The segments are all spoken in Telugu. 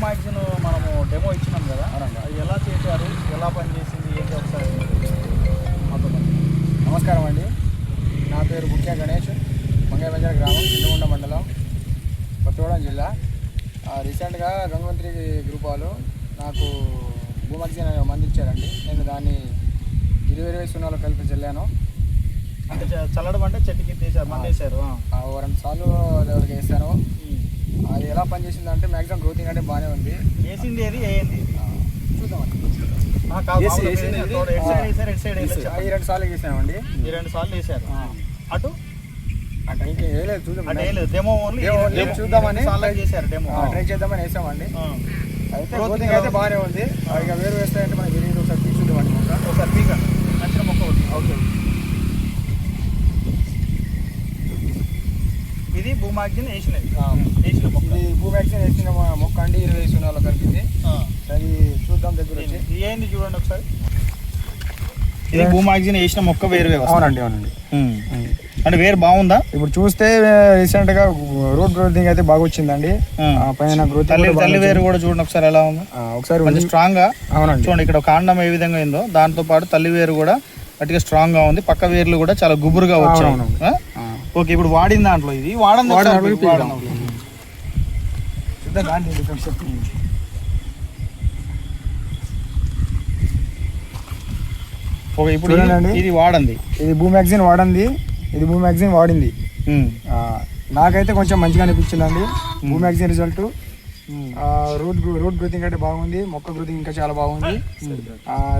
భూమాక్సిన్ మనము డెమో ఇచ్చినాం కదా, అది ఎలా చేశారు, ఎలా పనిచేసింది, ఏంటి ఒకసారి మాతో. నమస్కారం అండి, నా పేరు బుక్యా గణేష్, మంగళబంజర గ్రామం, చింతగుండ మండలం, కొత్తగూడెం జిల్లా. రీసెంట్గా గంగవంత్రి గ్రూప్ వాళ్ళు నాకు భూమాక్సిన్ అనే మంది ఇచ్చారండి. నేను దాన్ని 20 సున్నాలో కలిపి చల్లాను. అంటే చల్లడం అంటే చెట్టుకి తీసారు, మంది వేసారు. 2 సార్లు లెవెల్కి వేసాను. అది ఎలా పనిచేసింది అంటే మ్యాక్సిమం గ్రోతింగ్ అంటే బాగానే ఉంది. వేసింది ఏది వేయండి చూద్దామండి. ఈ 2 సార్లు వేసామండి. ఈ 2 సార్లు వేసారు. అటు అంటే ఇంకా వేయలేదు, చూద్దాం. డెమో ఓన్లీ చూద్దామని చేశారు, డెమో ట్రై చేద్దామని వేసామండి. అయితే గ్రోతింగ్ అయితే బాగానే ఉంది. ఇక వేరు వేస్తాయంటే మనకి తెలియదు. ఒకసారి తీసుకుందామండి. ఒకసారి పీక నచ్చిన మొక్క ఒకటి. ఓకే, ఇది భూమాక్సిన్ వేసిన మొక్క. ఇది భూమాక్సిన్ వేసిన మొక్క అండి, 20 సున్నాలో కలిపింది. అది చూద్దాం దగ్గర వచ్చి. ఏంది చూడండి ఒకసారి. ఇది భూమాక్సిన్ వేసిన మొక్క వేరు వ్యవస్థ. అవునండి, అవునండి. అంటే వేరు బాగుందా? ఇప్పుడు చూస్తే రీసెంట్ గా రూట్ గ్రోతింగ్ అయితే బాగా వచ్చిందండి. పైన తల్లి వేరు కూడా చూడండి ఒకసారి ఎలా ఉంది. ఒకసారి కొంచెం స్ట్రాంగ్ గా. అవునండి, చూడండి ఇక్కడ కాండం ఏ విధంగా ఉందో దాంతో పాటు తల్లి వేరు కూడా గట్టిగా స్ట్రాంగ్ గా ఉంది. పక్క వేర్లు కూడా చాలా గుబురుగా వచ్చాయి. ఓకే, ఇప్పుడు వాడిన దాంట్లో ఇది వాడండి. ఓకే, ఇప్పుడు ఇది వాడండి. ఇది భూమాక్సిన్ వాడింది. ఇది భూమాక్సిన్ వాడింది. నాకైతే కొంచెం మంచిగా అనిపించిందండి భూమాక్సిన్ రిజల్ట్. రూట్ గ్రోతింగ్ అంటే బాగుంది, మొక్క గ్రోతింగ్ ఇంకా చాలా బాగుంది.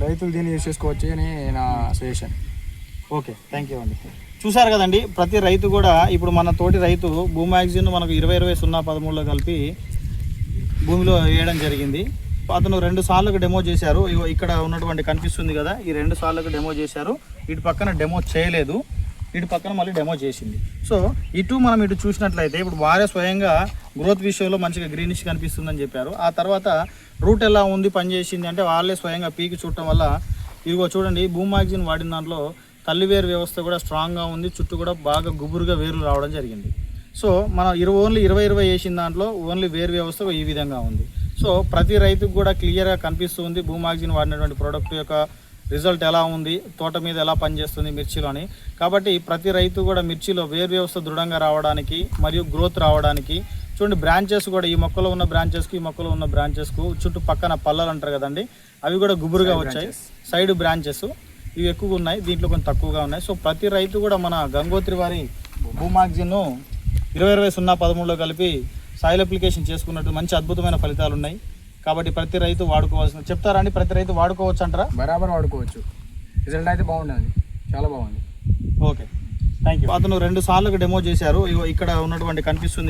రైతులు దీన్ని యూజ్ చేసుకోవచ్చు అని నా సజెషన్. ఓకే, థ్యాంక్ యూ అండి. చూసారు కదండి, ప్రతి రైతు కూడా ఇప్పుడు మన తోటి రైతు భూమాక్సిన్ మనకు 20-20-0-13లో కలిపి భూమిలో వేయడం జరిగింది. అతను 2 సార్లకు డెమో చేశారు. ఇక్కడ ఉన్నటువంటి కనిపిస్తుంది కదా, ఈ 2 సార్లకు డెమో చేశారు. ఇటు పక్కన డెమో చేయలేదు, ఇటు పక్కన మళ్ళీ డెమో చేసింది. సో ఇటు మనం ఇటు చూసినట్లయితే ఇప్పుడు వారే స్వయంగా గ్రోత్ విషయంలో మంచిగా గ్రీనిష్ కనిపిస్తుందని చెప్పారు. ఆ తర్వాత రూట్ ఎలా ఉంది, పనిచేసింది అంటే వాళ్ళే స్వయంగా పీకి చూడటం వల్ల ఇదిగో చూడండి, భూమాక్సిన్ వాడిన దాంట్లో తల్లివేరు వ్యవస్థ కూడా స్ట్రాంగ్గా ఉంది. చుట్టూ కూడా బాగా గుబురుగా వేర్లు రావడం జరిగింది. సో మనం ఓన్లీ 20-20 వేసిన దాంట్లో ఓన్లీ వేరు వ్యవస్థ ఈ విధంగా ఉంది. సో ప్రతి రైతుకు కూడా క్లియర్గా కనిపిస్తుంది భూమాక్సిన్ వాడినటువంటి ప్రోడక్ట్ యొక్క రిజల్ట్ ఎలా ఉంది, తోట మీద ఎలా పనిచేస్తుంది మిర్చిలోని. కాబట్టి ప్రతి రైతు కూడా మిర్చిలో వేరు వ్యవస్థ దృఢంగా రావడానికి మరియు గ్రోత్ రావడానికి చూడండి, బ్రాంచెస్ కూడా ఈ మొక్కలో ఉన్న బ్రాంచెస్కి ఈ మొక్కలో ఉన్న బ్రాంచెస్కు చుట్టూ పక్కన పల్లలు అంటారు కదండి, అవి కూడా గుబురుగా వచ్చాయి. సైడ్ బ్రాంచెస్ ఇవి ఎక్కువగా ఉన్నాయి, దీంట్లో కొంచెం తక్కువగా ఉన్నాయి. సో ప్రతి రైతు కూడా మన గంగోత్రి వారి భూమాక్సిన్ 20-20-0-13లో కలిపి సాయిల్ అప్లికేషన్ చేసుకున్నట్టు మంచి అద్భుతమైన ఫలితాలు ఉన్నాయి. కాబట్టి ప్రతి రైతు వాడుకోవాల్సిన చెప్తారా అండి? ప్రతి రైతు వాడుకోవచ్చు అంటారా? బరాబర్ వాడుకోవచ్చు. రిజల్ట్ అయితే బాగుంది, చాలా బాగుంది. Okay, thank you. అతను 2 సార్లకు డెమో చేశారు. ఇక్కడ ఉన్నటువంటి కనిపిస్తుంది